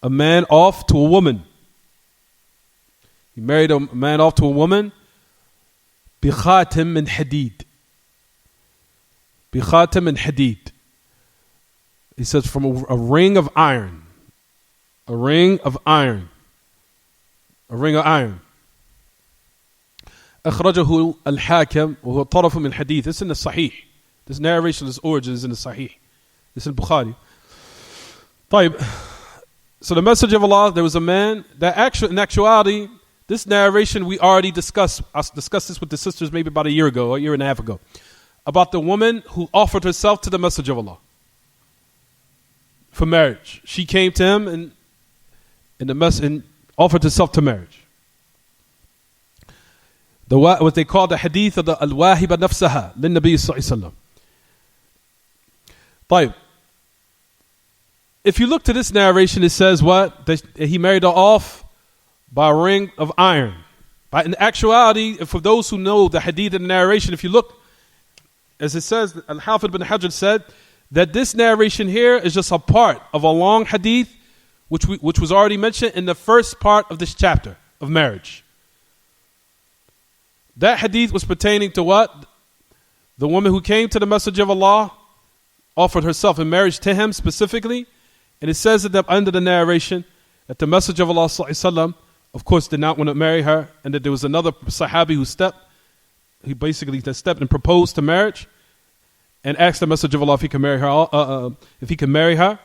a man off to a woman. He married a man off to a woman بخاتم من حديد. بخاتم من حديد. He says from a ring of iron. A ring of iron. A ring of iron. أخرجه الحاكم وهو طرف من الحديث. This is in the Sahih. This narration, this origin is in the Sahih. This is in Bukhari. طيب. So the Messenger of Allah, there was a man that in actuality, this narration we already discussed. I discussed this with the sisters maybe about a year ago, a year and a half ago, about the woman who offered herself to the Messenger of Allah for marriage. She came to him and offered herself to marriage. What they call the hadith of the al-wahiba nafsaha lin-nabi sallallahu alaihi wasallam. طيب. If you look to this narration, it says what? That he married her off by a ring of iron. But in actuality, for those who know the hadith and the narration, if you look, as it says, Al-Hafid bin Hajar said, that this narration here is just a part of a long hadith which was already mentioned in the first part of this chapter of marriage. That hadith was pertaining to what? The woman who came to the Messenger of Allah, offered herself in marriage to him specifically. And it says at the end of the narration that the Messenger of Allah sallallahu alaihi wasallam, of course, did not want to marry her, and that there was another Sahabi who stepped and proposed to marriage, and asked the Messenger of Allah if he could marry her.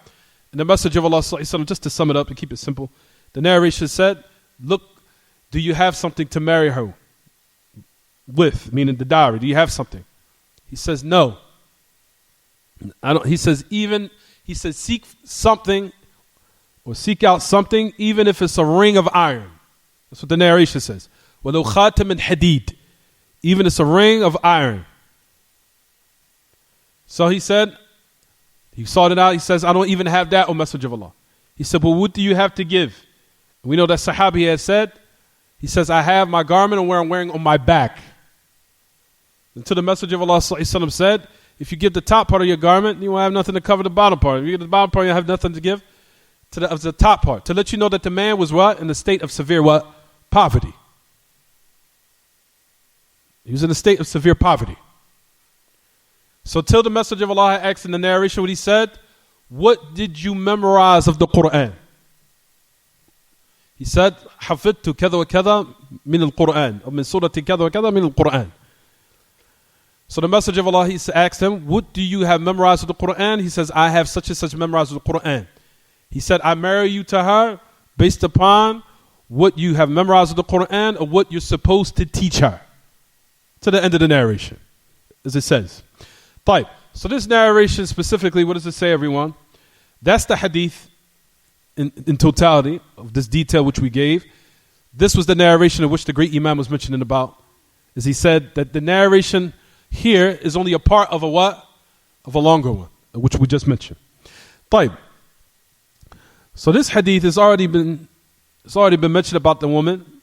And the Messenger of Allah sallallahu alaihi wasallam, just to sum it up and keep it simple, the narration said, "Look, do you have something to marry her with?" Meaning the dowry. Do you have something? He says, "No." He says, seek something or seek out something, even if it's a ring of iron. That's what the narration says. وَلَوْ خَاتَمٍ حَدِيدٍ. Even if it's a ring of iron. So he said, he sought it out. He says, I don't even have that, O Messenger of Allah. He said, well, what do you have to give? We know that Sahabi had said, he says, I have my garment and where I'm wearing on my back. Until the Messenger of Allah ﷺ said, if you give the top part of your garment, you won't have nothing to cover the bottom part. If you give the bottom part, you have nothing to give to the top part. To let you know that the man was what? In a state of severe what? Poverty. He was in a state of severe poverty. So till the Messenger of Allah asked in the narration what he said, what did you memorize of the Quran? He said, حفظت كذا وكذا من القرآن أو من سورة كذا وكذا من القرآن. So the Messenger of Allah, he asked him, what do you have memorized of the Quran? He says, I have such and such memorized of the Quran. He said, I marry you to her based upon what you have memorized of the Quran or what you're supposed to teach her. To the end of the narration, as it says. طيب. So this narration specifically, what does it say, everyone? That's the hadith in totality of this detail which we gave. This was the narration of which the great Imam was mentioning about. As he said that the narration here is only a part of a what? Of a longer one, which we just mentioned. طيب. So this hadith has already been mentioned about the woman.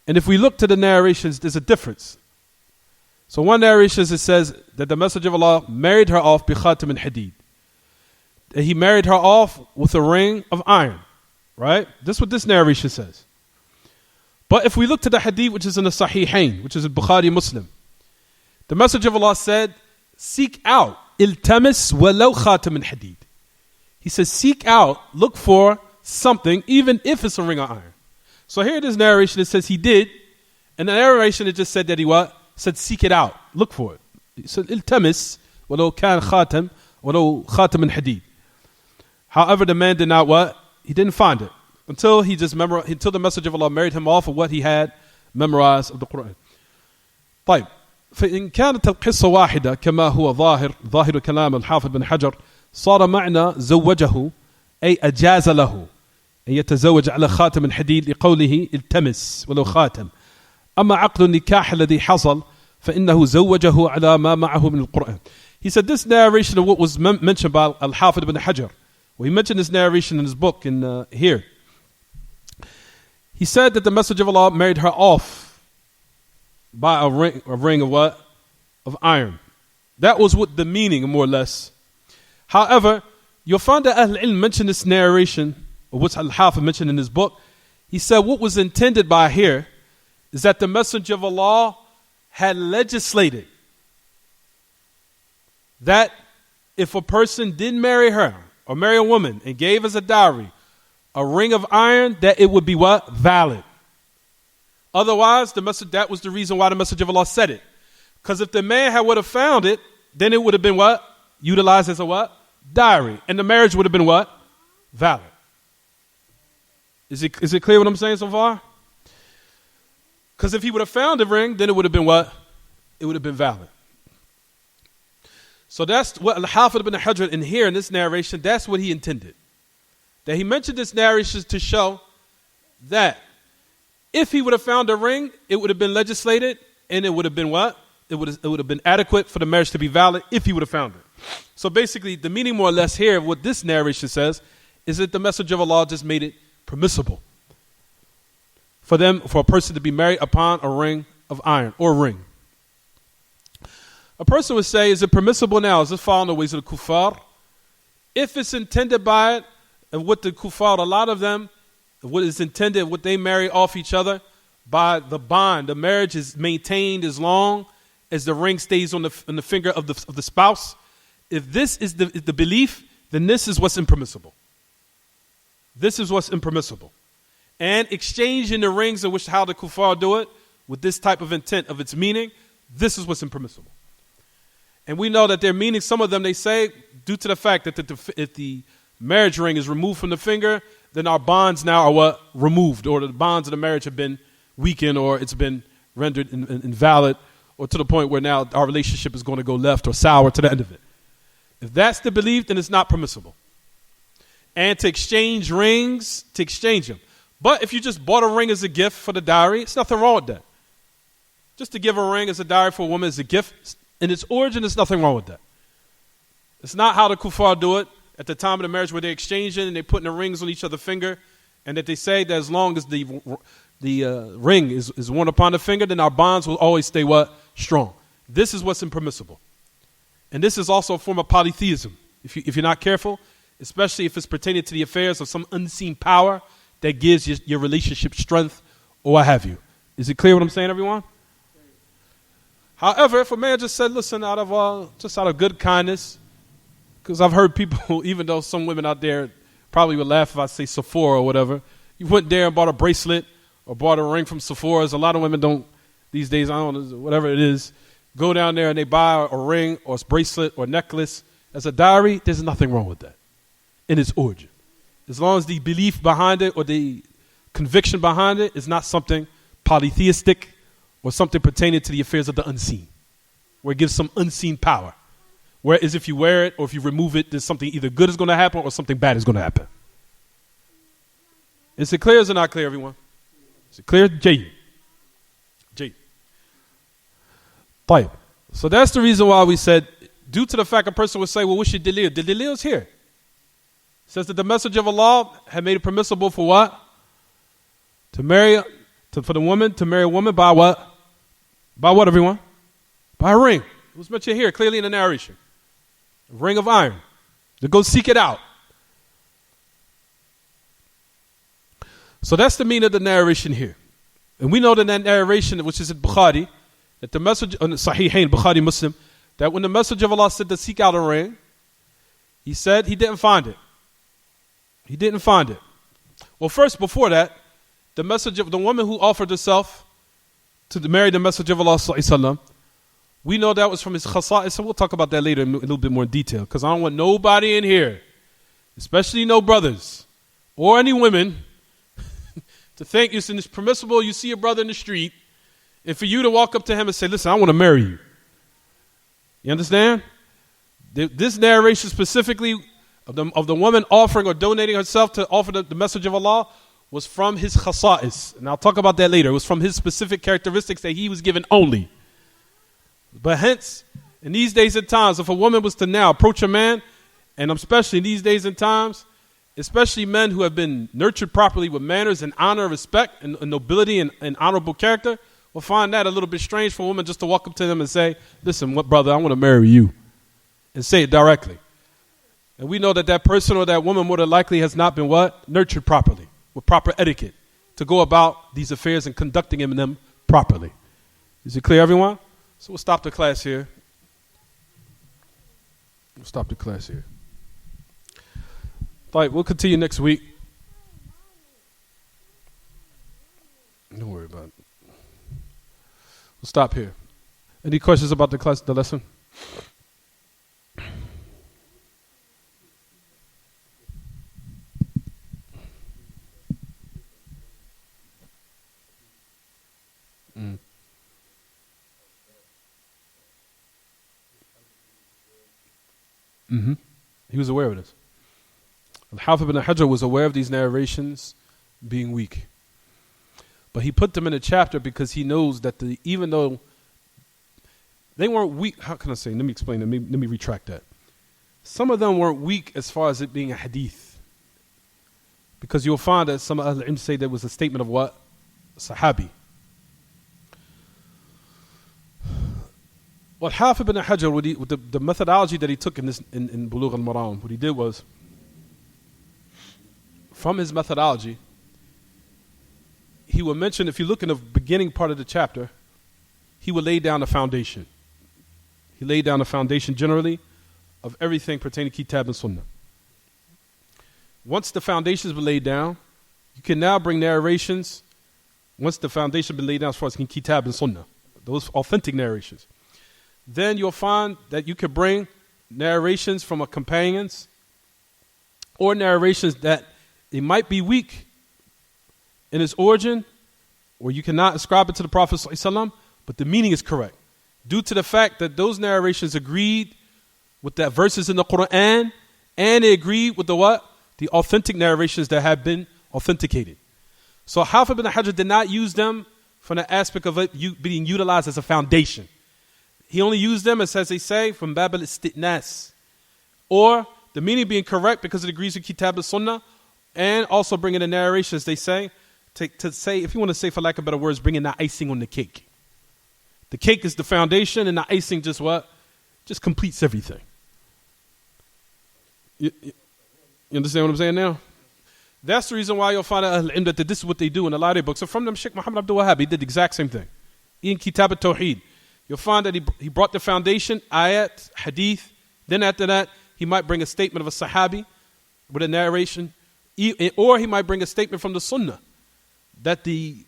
And if we look to the narrations, there's a difference. So one narration, it says that the Messenger of Allah married her off bi khatam al-hadid. He married her off with a ring of iron. Right? This is what this narration says. But if we look to the hadith which is in the Sahihain, which is in Bukhari Muslim, the Messenger of Allah said, seek out, iltamis walau khatam al-hadid. He says, seek out, look for something, even if it's a ring of iron. So here in this narration, it says he did. And the narration, it just said that he what? Said, seek it out, look for it. He said, iltamis walau kan khatam, walau khatam al-hadid. However, the man did not what? He didn't find it. Until until the Messenger of Allah married him off of what he had memorized of the Quran. طيب. فإن كانت القصة واحدة كما هو ظاهر كلام الحافظ بن حجر صار معنى زوجه أي أجاز له أن يتزوج على خاتم الحديد لقوله التمس ولو خاتم. أما عقد النكاح الذي حصل فإنه زوجه على ما معه من القرآن. He said this narration of what was mentioned by Al-Hafidh ibn Hajar. Well, he mentioned this narration in his book here. He said that the Messenger of Allah married her off by a ring of what? Of iron. That was what the meaning, more or less. However, you'll find that Ahl-Ilm mentioned this narration, or what Al-Hafidh mentioned in his book. He said what was intended by here is that the Messenger of Allah had legislated that if a person did marry her or marry a woman and gave as a dowry a ring of iron, that it would be what? Valid. Otherwise, that was the reason why the Messenger of Allah said it. Because if the man would have found it, then it would have been what? Utilized as a what? Dowry. And the marriage would have been what? Valid. Is it clear what I'm saying so far? Because if he would have found the ring, then it would have been what? It would have been valid. So that's what Al-Hafidh ibn Hajar in here in this narration, that's what he intended. That he mentioned this narration to show that if he would have found a ring, it would have been legislated, and it would have been what? It would have been adequate for the marriage to be valid if he would have found it. So basically, the meaning more or less here of what this narration says is that the Messenger of Allah just made it permissible for a person to be married upon a ring of iron or ring. A person would say, is it permissible now? Is this following the ways of the kuffar? If it's intended by it, and what the kuffar, a lot of them, what is intended, what they marry off each other by the bond. The marriage is maintained as long as the ring stays on the finger of the spouse. If this is the belief, then this is what's impermissible. This is what's impermissible. And exchanging the rings in which how the kuffar do it with this type of intent of its meaning, this is what's impermissible. And we know that their meaning, some of them, they say, due to the fact that if the marriage ring is removed from the finger, then our bonds now are what? Removed, or the bonds of the marriage have been weakened, or it's been rendered invalid, or to the point where now our relationship is going to go left or sour to the end of it. If that's the belief, then it's not permissible. And to exchange rings, to exchange them. But if you just bought a ring as a gift for the dowry, it's nothing wrong with that. Just to give a ring as a dowry for a woman as a gift, in its origin, there's nothing wrong with that. It's not how the kuffar do it at the time of the marriage where they're exchanging and they're putting the rings on each other's finger, and that they say that as long as the ring is worn upon the finger, then our bonds will always stay what? Strong. this is what's impermissible. And this is also a form of polytheism, if you're not careful, especially if it's pertaining to the affairs of some unseen power that gives your relationship strength or what have you. Is it clear what I'm saying, everyone? However, if a man just said, listen, out of good kindness, because I've heard people, even though some women out there probably would laugh if I say Sephora or whatever, you went there and bought a bracelet or bought a ring from Sephora's. A lot of women don't, these days, I don't know, whatever it is, go down there and they buy a ring or a bracelet or necklace as a dowry. There's nothing wrong with that in its origin. As long as the belief behind it or the conviction behind it is not something polytheistic or something pertaining to the affairs of the unseen, where it gives some unseen power. Whereas if you wear it or if you remove it, there's something either good is going to happen or something bad is going to happen. Is it clear or is it not clear, everyone? Is it clear? Jay. طيب. So that's the reason why we said, due to the fact a person would say, well, what's your dalil? The dalil is here. It says that the Messenger of Allah had made it permissible for what? For the woman to marry a woman by what? By what, everyone? By a ring. It was mentioned here clearly in the narration. A ring of iron. To go seek it out. So that's the meaning of the narration here. And we know that narration, which is in Bukhari, that the message on Sahihain, Bukhari, Muslim, that when the Messenger of Allah said to seek out a ring, he said he didn't find it. He didn't find it. Well, first, before that, the woman who offered herself to marry the Messenger of Allah sallallahu, we know that was from his khasa'is, so we'll talk about that later in a little bit more detail, because I don't want nobody in here, especially no brothers or any women, to think it's permissible. You see a brother in the street, and for you to walk up to him and say, listen, I want to marry you. You understand? This narration specifically of the woman offering or donating herself to offer the message of Allah was from his khasa'is. And I'll talk about that later. It was from his specific characteristics that he was given only. But hence, in these days and times, if a woman was to now approach a man, and especially in these days and times, especially men who have been nurtured properly with manners and honor, respect, and nobility and honorable character, will find that a little bit strange for a woman just to walk up to them and say, listen, brother, I want to marry you. And say it directly. And we know that that person or that woman more than likely has not been what? Nurtured properly, with proper etiquette, to go about these affairs and conducting them properly. Is it clear, everyone? So we'll stop the class here. Right, we'll continue next week. Don't worry about it. We'll stop here. Any questions about the lesson? He was aware of this. Al-Hafidh ibn Hajar was aware of these narrations being weak. But he put them in a chapter because he knows that even though they weren't weak, how can I say? Let me explain. Let me retract that. Some of them weren't weak as far as it being a hadith. Because you'll find that some Ahl-Ilm say there was a statement of what? Sahabi. Well, Hafidh ibn Hajar, with the methodology that he took in Buloogh Al-Maraam, what he did was, from his methodology, he would mention, if you look in the beginning part of the chapter, he would lay down the foundation. He laid down the foundation generally of everything pertaining to Kitab and Sunnah. Once the foundations were laid down, you can now bring narrations, once the foundation has been laid down as far as Kitab and Sunnah, those authentic narrations. Then you'll find that you could bring narrations from a companions or narrations that it might be weak in its origin, or you cannot ascribe it to the Prophet ﷺ, but the meaning is correct. Due to the fact that those narrations agreed with the verses in the Quran, and they agreed with the what? The authentic narrations that have been authenticated. So Hafidh ibn Hajar did not use them from the aspect of it being utilized as a foundation. He only used them, as they say, from Bab al-Istitnas, or the meaning being correct because it agrees with Kitab al-Sunnah, and also bringing the narrations, they say, to say, if you want to say for lack of better words, bringing the icing on the cake. The cake is the foundation, and the icing just what? Just completes everything. You understand what I'm saying now? That's the reason why you'll find out that this is what they do in a lot of their books. So from them, Sheikh Muhammad Abdul Wahhab, he did the exact same thing. In Kitab al-Tawheed, you'll find that he brought the foundation, ayat, hadith. Then after that, he might bring a statement of a sahabi with a narration. Or he might bring a statement from the sunnah that the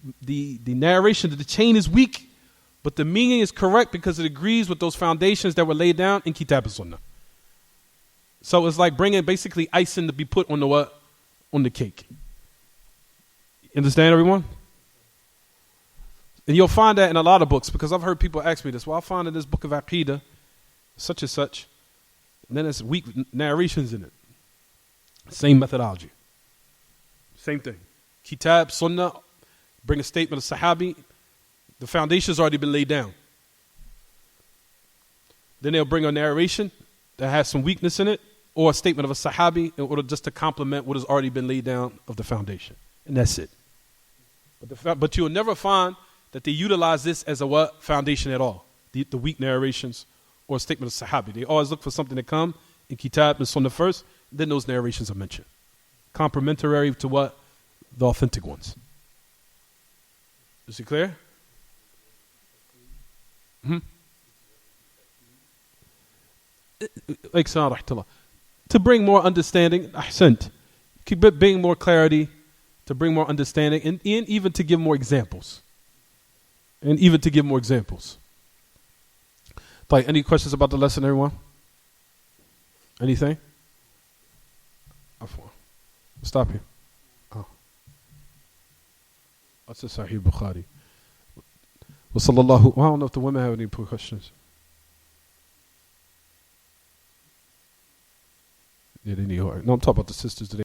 narration, that the chain is weak, but the meaning is correct because it agrees with those foundations that were laid down in Kitab al-Sunnah. So it's like bringing basically icing to be put on the what? On the cake. Understand, everyone? And you'll find that in a lot of books, because I've heard people ask me this. Well, I find in this book of Aqidah, such and such, and then there's weak narrations in it. Same methodology. Same thing. Kitab, Sunnah, bring a statement of Sahabi. The foundation's already been laid down. Then they'll bring a narration that has some weakness in it, or a statement of a Sahabi in order just to complement what has already been laid down of the foundation. And that's it. But you'll never find that they utilize this as a what? Foundation at all. The weak narrations or a statement of Sahabi. They always look for something to come in Kitab and Sunnah first, then those narrations are mentioned. Complementary to what? The authentic ones. Is it clear? To bring more understanding, ahsant. Bring more clarity, to bring more understanding, and even to give more examples. Like, any questions about the lesson, everyone? Anything? Stop here. Oh. What's the Sahih Bukhari? I don't know if the women have any questions. Yeah, they need. No, I'm talking about the sisters today.